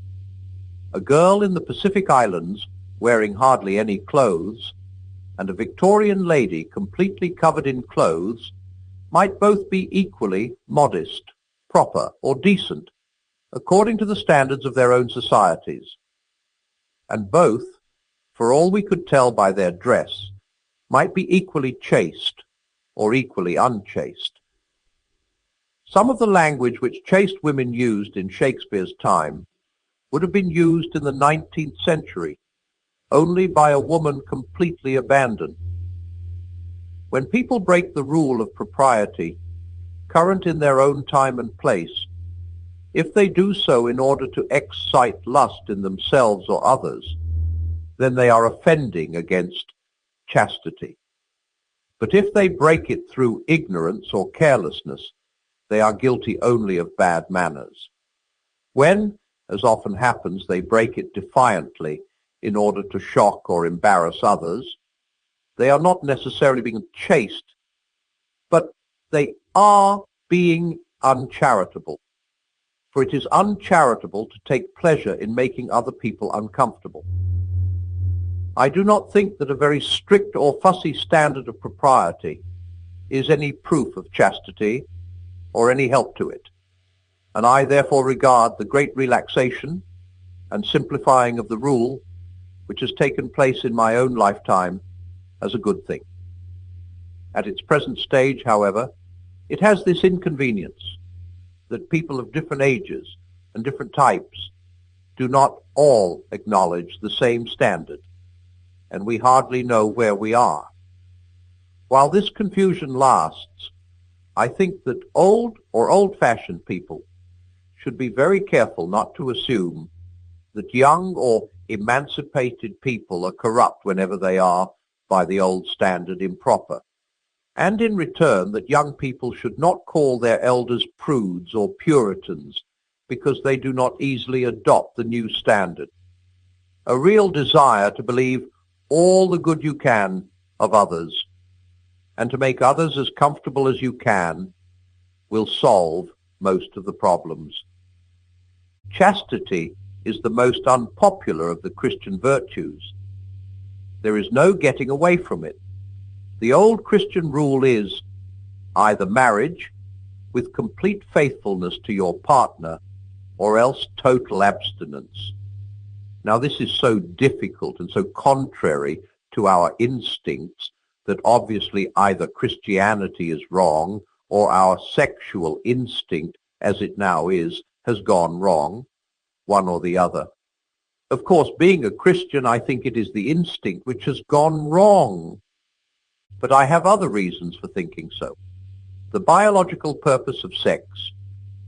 A girl in the Pacific Islands wearing hardly any clothes and a Victorian lady completely covered in clothes might both be equally modest, proper, or decent, according to the standards of their own societies, and both, for all we could tell by their dress, might be equally chaste or equally unchaste. Some of the language which chaste women used in Shakespeare's time would have been used in the 19th century only by a woman completely abandoned. When people break the rule of propriety, current in their own time and place, if they do so in order to excite lust in themselves or others, then they are offending against chastity. But if they break it through ignorance or carelessness, they are guilty only of bad manners. When, as often happens, they break it defiantly in order to shock or embarrass others, they are not necessarily being chaste, but they are being uncharitable. For it is uncharitable to take pleasure in making other people uncomfortable. I do not think that a very strict or fussy standard of propriety is any proof of chastity or any help to it, and I therefore regard the great relaxation and simplifying of the rule which has taken place in my own lifetime as a good thing. At its present stage, however, it has this inconvenience that people of different ages and different types do not all acknowledge the same standard, and we hardly know where we are. While this confusion lasts, I think that old or old-fashioned people should be very careful not to assume that young or emancipated people are corrupt whenever they are, by the old standard, improper, and in return that young people should not call their elders prudes or Puritans because they do not easily adopt the new standard. A real desire to believe all the good you can of others and to make others as comfortable as you can will solve most of the problems. Chastity is the most unpopular of the Christian virtues. There is no getting away from it. The old Christian rule is either marriage with complete faithfulness to your partner or else total abstinence. Now this is so difficult and so contrary to our instincts that obviously either Christianity is wrong or our sexual instinct, as it now is, has gone wrong, one or the other. Of course, being a Christian, I think it is the instinct which has gone wrong. But I have other reasons for thinking so. The biological purpose of sex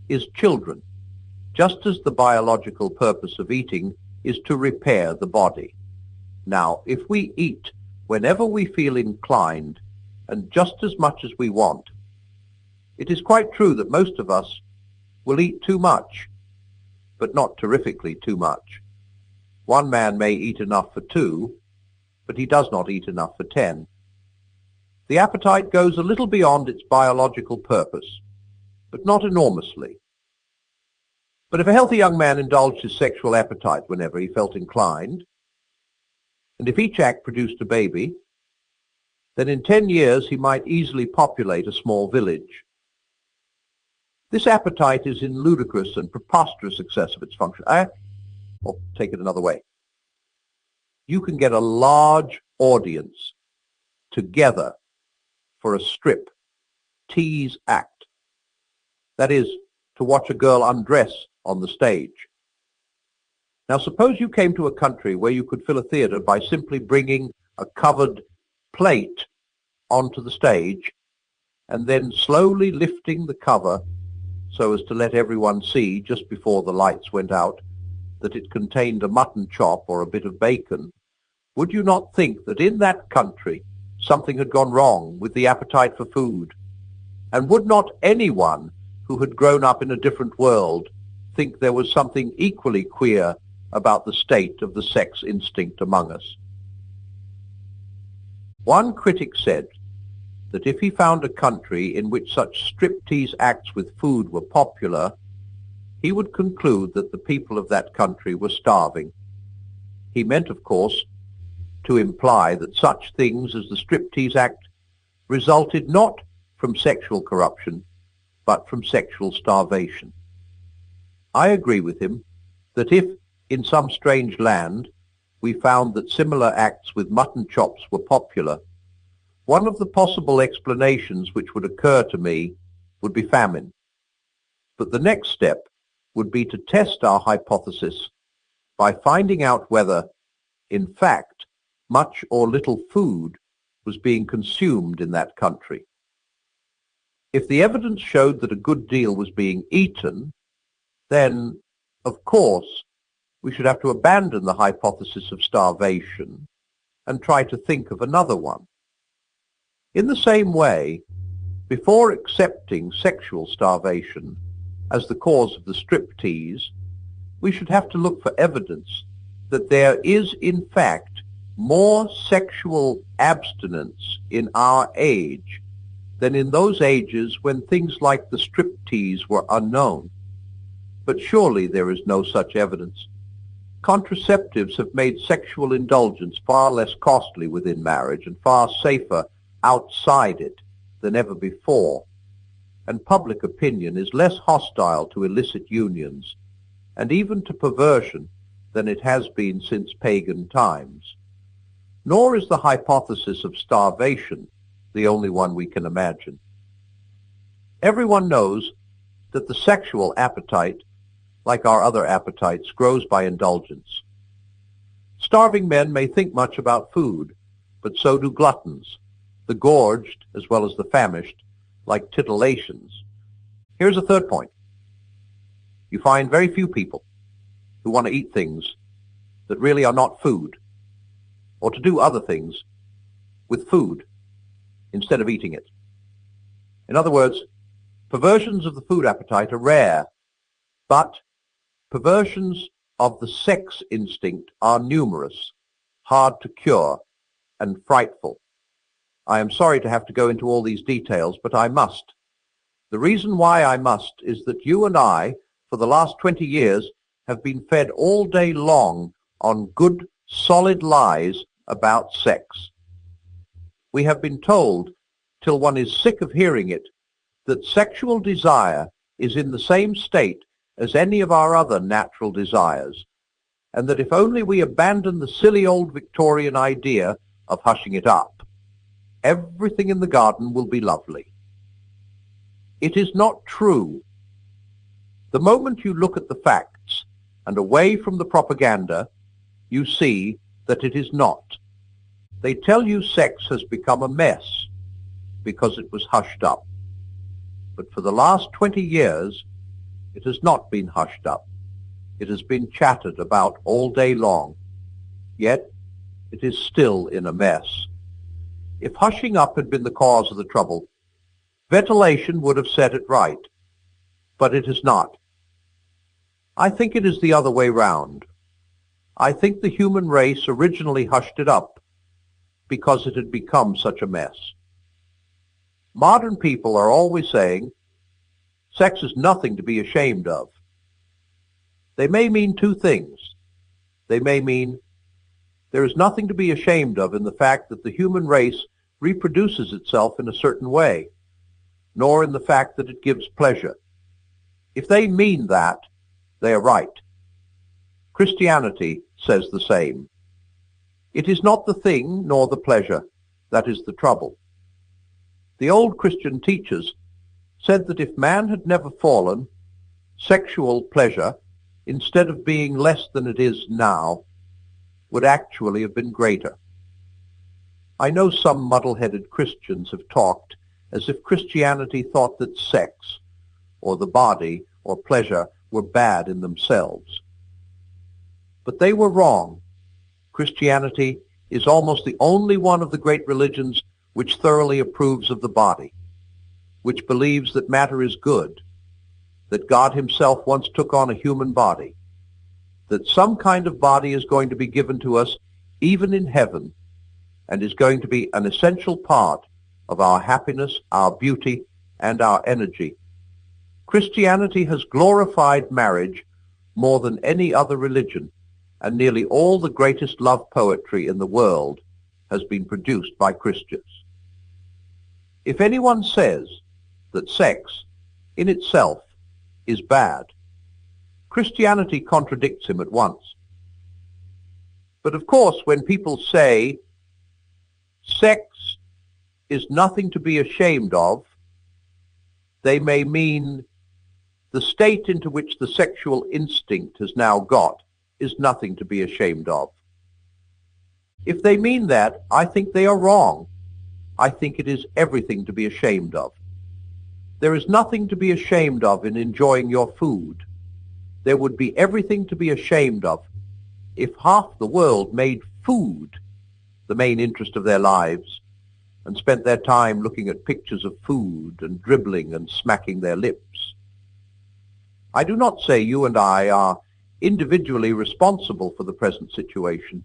is children, just as the biological purpose of eating is to repair the body. Now, if we eat whenever we feel inclined and just as much as we want, it is quite true that most of us will eat too much, but not terrifically too much. One man may eat enough for 2, but he does not eat enough for 10. The appetite goes a little beyond its biological purpose, but not enormously. But if a healthy young man indulged his sexual appetite whenever he felt inclined, and if each act produced a baby, then in 10 years he might easily populate a small village. This appetite is in ludicrous and preposterous excess of its function. Or take it another way. You can get a large audience together for a strip tease act. That is, to watch a girl undress on the stage. Now suppose you came to a country where you could fill a theater by simply bringing a covered plate onto the stage and then slowly lifting the cover so as to let everyone see just before the lights went out that it contained a mutton chop or a bit of bacon. Would you not think that in that country something had gone wrong with the appetite for food? And would not anyone who had grown up in a different world think there was something equally queer about the state of the sex instinct among us? One critic said that if he found a country in which such striptease acts with food were popular, he would conclude that the people of that country were starving. He meant, of course, to imply that such things as the striptease act resulted not from sexual corruption, but from sexual starvation. I agree with him that if, in some strange land, we found that similar acts with mutton chops were popular, one of the possible explanations which would occur to me would be famine. But the next step would be to test our hypothesis by finding out whether, in fact, much or little food was being consumed in that country. If the evidence showed that a good deal was being eaten, then, of course, we should have to abandon the hypothesis of starvation and try to think of another one. In the same way, Before accepting sexual starvation as the cause of the striptease, we should have to look for evidence that there is in fact more sexual abstinence in our age than in those ages when things like the striptease were unknown. But surely there is no such evidence. Contraceptives have made sexual indulgence far less costly within marriage and far safer outside it than ever before, and public opinion is less hostile to illicit unions and even to perversion than it has been since pagan times. Nor is the hypothesis of starvation the only one we can imagine. Everyone knows that the sexual appetite, like our other appetites, grows by indulgence. Starving men may think much about food, but so do gluttons, the gorged as well as the famished, like titillations. Here's a third point. You find very few people who want to eat things that really are not food, or to do other things with food instead of eating it. In other words, perversions of the food appetite are rare, but perversions of the sex instinct are numerous, hard to cure, and frightful. I am sorry to have to go into all these details, but I must. The reason why I must is that you and I, for the last 20 years, have been fed all day long on good, solid lies about sex. We have been told, till one is sick of hearing it, that sexual desire is in the same state as any of our other natural desires, and that if only we abandon the silly old Victorian idea of hushing it up, everything in the garden will be lovely. It is not true. The moment you look at the facts and away from the propaganda, you see that it is not. They tell you sex has become a mess because it was hushed up. But for the last 20 years, it has not been hushed up. It has been chattered about all day long. Yet, it is still in a mess. If hushing up had been the cause of the trouble, ventilation would have set it right. But it has not. I think it is the other way round. I think the human race originally hushed it up because it had become such a mess. Modern people are always saying, sex is nothing to be ashamed of. They may mean two things. They may mean, there is nothing to be ashamed of in the fact that the human race reproduces itself in a certain way, nor in the fact that it gives pleasure. If they mean that, they are right. Christianity says the same. It is not the thing nor the pleasure that is the trouble. The old Christian teachers said that if man had never fallen, sexual pleasure, instead of being less than it is now, would actually have been greater. I know some muddle-headed Christians have talked as if Christianity thought that sex, or the body, or pleasure were bad in themselves. But they were wrong. Christianity is almost the only one of the great religions which thoroughly approves of the body, which believes that matter is good, that God himself once took on a human body, that some kind of body is going to be given to us even in heaven, and is going to be an essential part of our happiness, our beauty, and our energy. Christianity has glorified marriage more than any other religion, and nearly all the greatest love poetry in the world has been produced by Christians. If anyone says that sex in itself is bad, Christianity contradicts him at once. But of course, when people say sex is nothing to be ashamed of, they may mean the state into which the sexual instinct has now got is nothing to be ashamed of. If they mean that, I think they are wrong. I think it is everything to be ashamed of. There is nothing to be ashamed of in enjoying your food. There would be everything to be ashamed of if half the world made food the main interest of their lives, and spent their time looking at pictures of food and dribbling and smacking their lips. I do not say you and I are individually responsible for the present situation.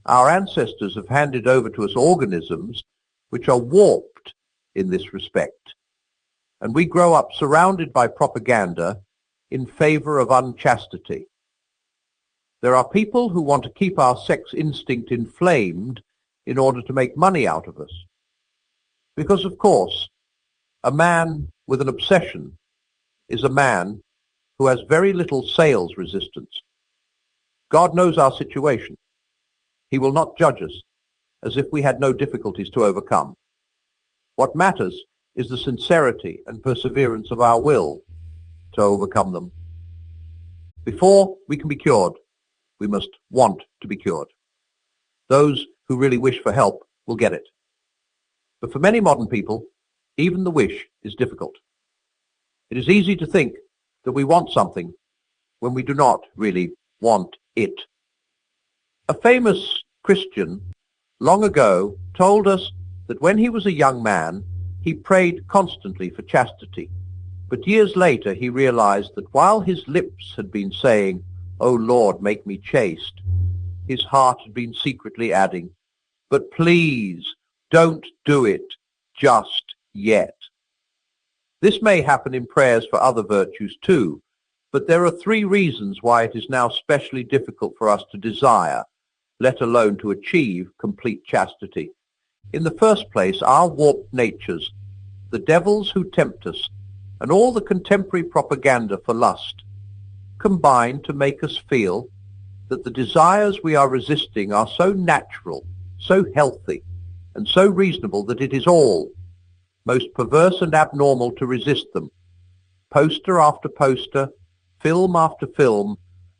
Our ancestors have handed over to us organisms which are warped in this respect, and we grow up surrounded by propaganda in favor of unchastity. There are people who want to keep our sex instinct inflamed in order to make money out of us. Because, of course, a man with an obsession is a man who has very little sales resistance. God knows our situation. He will not judge us as if we had no difficulties to overcome. What matters is the sincerity and perseverance of our will to overcome them. Before we can be cured, we must want to be cured. Those who really wish for help will get it. But for many modern people, even the wish is difficult. It is easy to think that we want something when we do not really want it. A famous Christian long ago told us that when he was a young man, he prayed constantly for chastity. But years later, he realized that while his lips had been saying, "O Lord, make me chaste," his heart had been secretly adding, "But please, don't do it just yet." This may happen in prayers for other virtues too, but there are 3 reasons why it is now specially difficult for us to desire, let alone to achieve, complete chastity. In the first place, our warped natures, the devils who tempt us, and all the contemporary propaganda for lust, combine to make us feel that the desires we are resisting are so natural, so healthy, and so reasonable that it is all most perverse and abnormal to resist them. Poster after poster, film after film,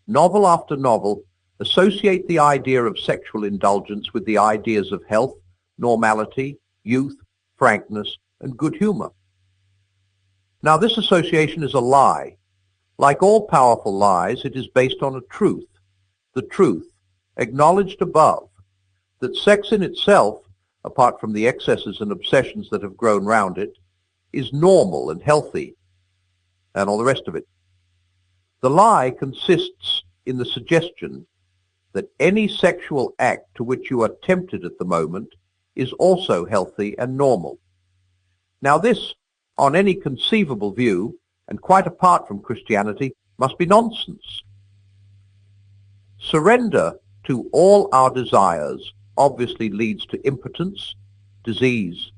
novel after novel associate the idea of sexual indulgence with the ideas of health, normality, youth, frankness, and good humor. Now, this association is a lie. Like all powerful lies, it is based on a truth, the truth, acknowledged above, that sex in itself, apart from the excesses and obsessions that have grown round it, is normal and healthy, and all the rest of it. The lie consists in the suggestion that any sexual act to which you are tempted at the moment is also healthy and normal. Now this, on any conceivable view, and quite apart from Christianity, must be nonsense. Surrender to all our desires obviously leads to impotence, disease,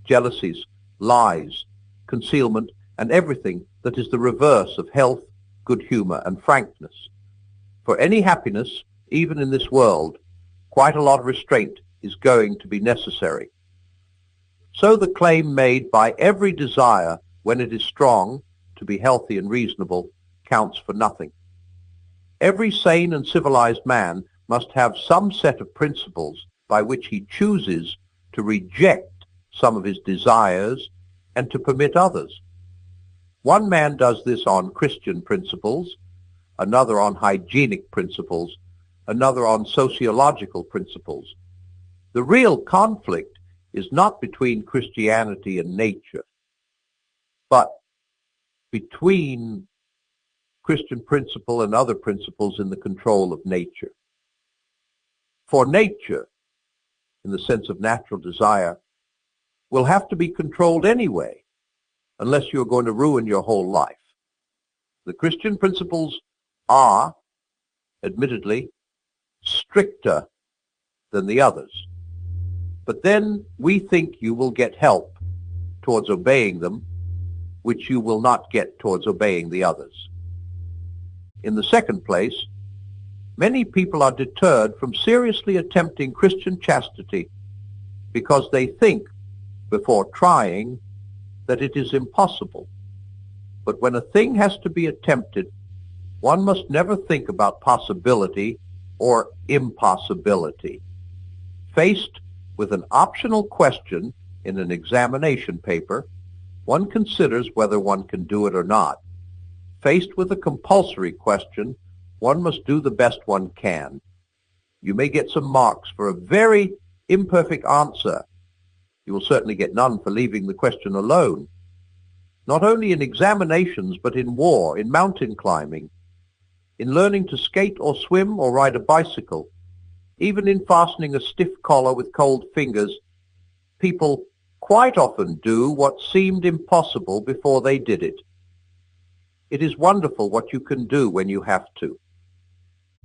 jealousies, lies, concealment, and everything that is the reverse of health, good humor, and frankness. For any happiness, even in this world, quite a lot of restraint is going to be necessary. So the claim made by every desire, when it is strong, to be healthy and reasonable, counts for nothing. Every sane and civilized man must have some set of principles by which he chooses to reject some of his desires and to permit others. One man does this on Christian principles, another on hygienic principles, another on sociological principles. The real conflict is not between Christianity and nature, but between Christian principle and other principles in the control of nature. For nature, in the sense of natural desire, will have to be controlled anyway, unless you're going to ruin your whole life. The Christian principles are, admittedly, stricter than the others. But then we think you will get help towards obeying them, which you will not get towards obeying the others. In the second place, many people are deterred from seriously attempting Christian chastity because they think, before trying, that it is impossible. But when a thing has to be attempted, one must never think about possibility or impossibility. Faced with an optional question in an examination paper, one considers whether one can do it or not. Faced with a compulsory question, one must do the best one can. You may get some marks for a very imperfect answer, You will certainly get none for leaving the question alone. Not only in examinations, but in war, in mountain climbing, in learning to skate or swim or ride a bicycle, even in fastening a stiff collar with cold fingers, people quite often do what seemed impossible before they did it. It is wonderful what you can do when you have to.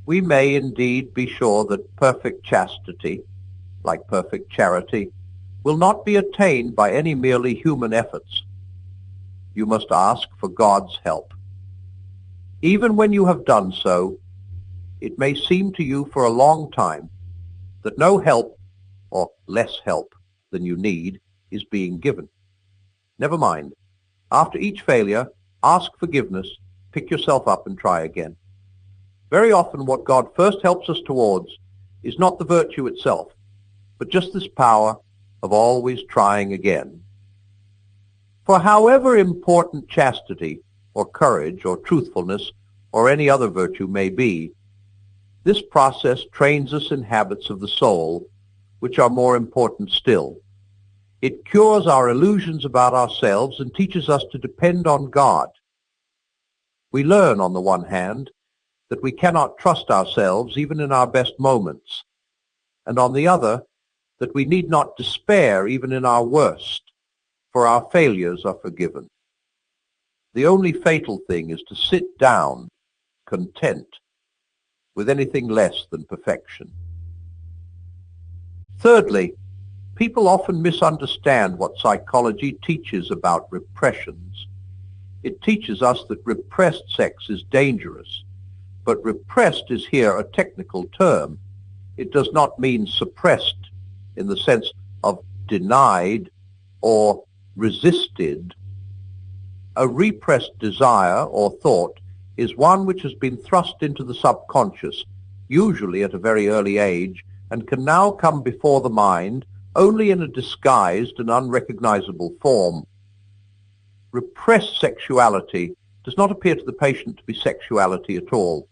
We may indeed be sure that perfect chastity, like perfect charity, will not be attained by any merely human efforts. You must ask for God's help. Even when you have done so, it may seem to you for a long time that no help, or less help than you need, is being given. Never mind. After each failure, ask forgiveness, pick yourself up and try again. Very often what God first helps us towards is not the virtue itself, but just this power of always trying again. For however important chastity, or courage, or truthfulness, or any other virtue may be, this process trains us in habits of the soul, which are more important still. It cures our illusions about ourselves and teaches us to depend on God. We learn, on the one hand, that we cannot trust ourselves even in our best moments, and on the other, that we need not despair even in our worst, for our failures are forgiven. The only fatal thing is to sit down, content, with anything less than perfection. Thirdly, people often misunderstand what psychology teaches about repressions. It teaches us that repressed sex is dangerous, but repressed is here a technical term. It does not mean suppressed in the sense of denied or resisted. A repressed desire or thought is one which has been thrust into the subconscious, usually at a very early age, and can now come before the mind only in a disguised and unrecognizable form. Repressed sexuality does not appear to the patient to be sexuality at all.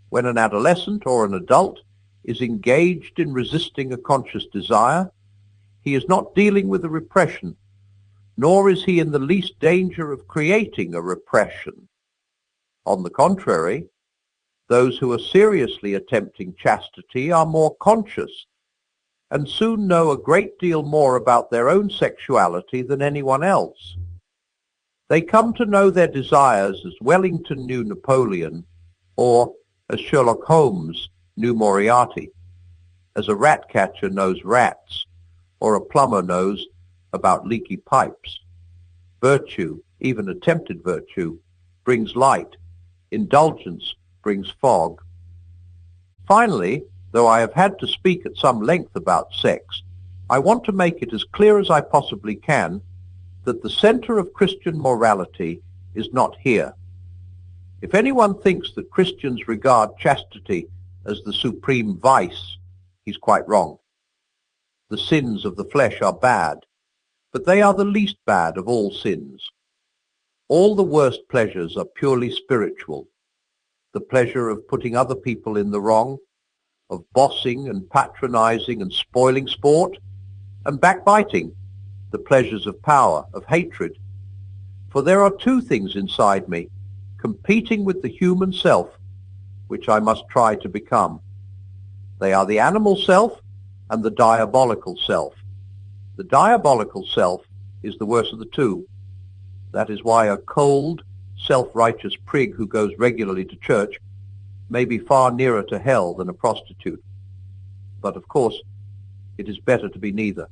When an adolescent or an adult is engaged in resisting a conscious desire, he is not dealing with a repression, nor is he in the least danger of creating a repression. On the contrary, those who are seriously attempting chastity are more conscious and soon know a great deal more about their own sexuality than anyone else. They come to know their desires as Wellington knew Napoleon, or as Sherlock Holmes knew Moriarty, as a rat catcher knows rats, or a plumber knows about leaky pipes. Virtue, even attempted virtue, brings light. Indulgence brings fog. Finally, though I have had to speak at some length about sex, I want to make it as clear as I possibly can that the center of Christian morality is not here. If anyone thinks that Christians regard chastity as the supreme vice, he's quite wrong. The sins of the flesh are bad, but they are the least bad of all sins. All the worst pleasures are purely spiritual. The pleasure of putting other people in the wrong, of bossing and patronizing and spoiling sport, and backbiting, the pleasures of power, of hatred. For there are two things inside me, competing with the human self, which I must try to become. They are the animal self and the diabolical self. The diabolical self is the worst of the two. That is why a cold, self-righteous prig who goes regularly to church may be far nearer to hell than a prostitute. But of course, it is better to be neither.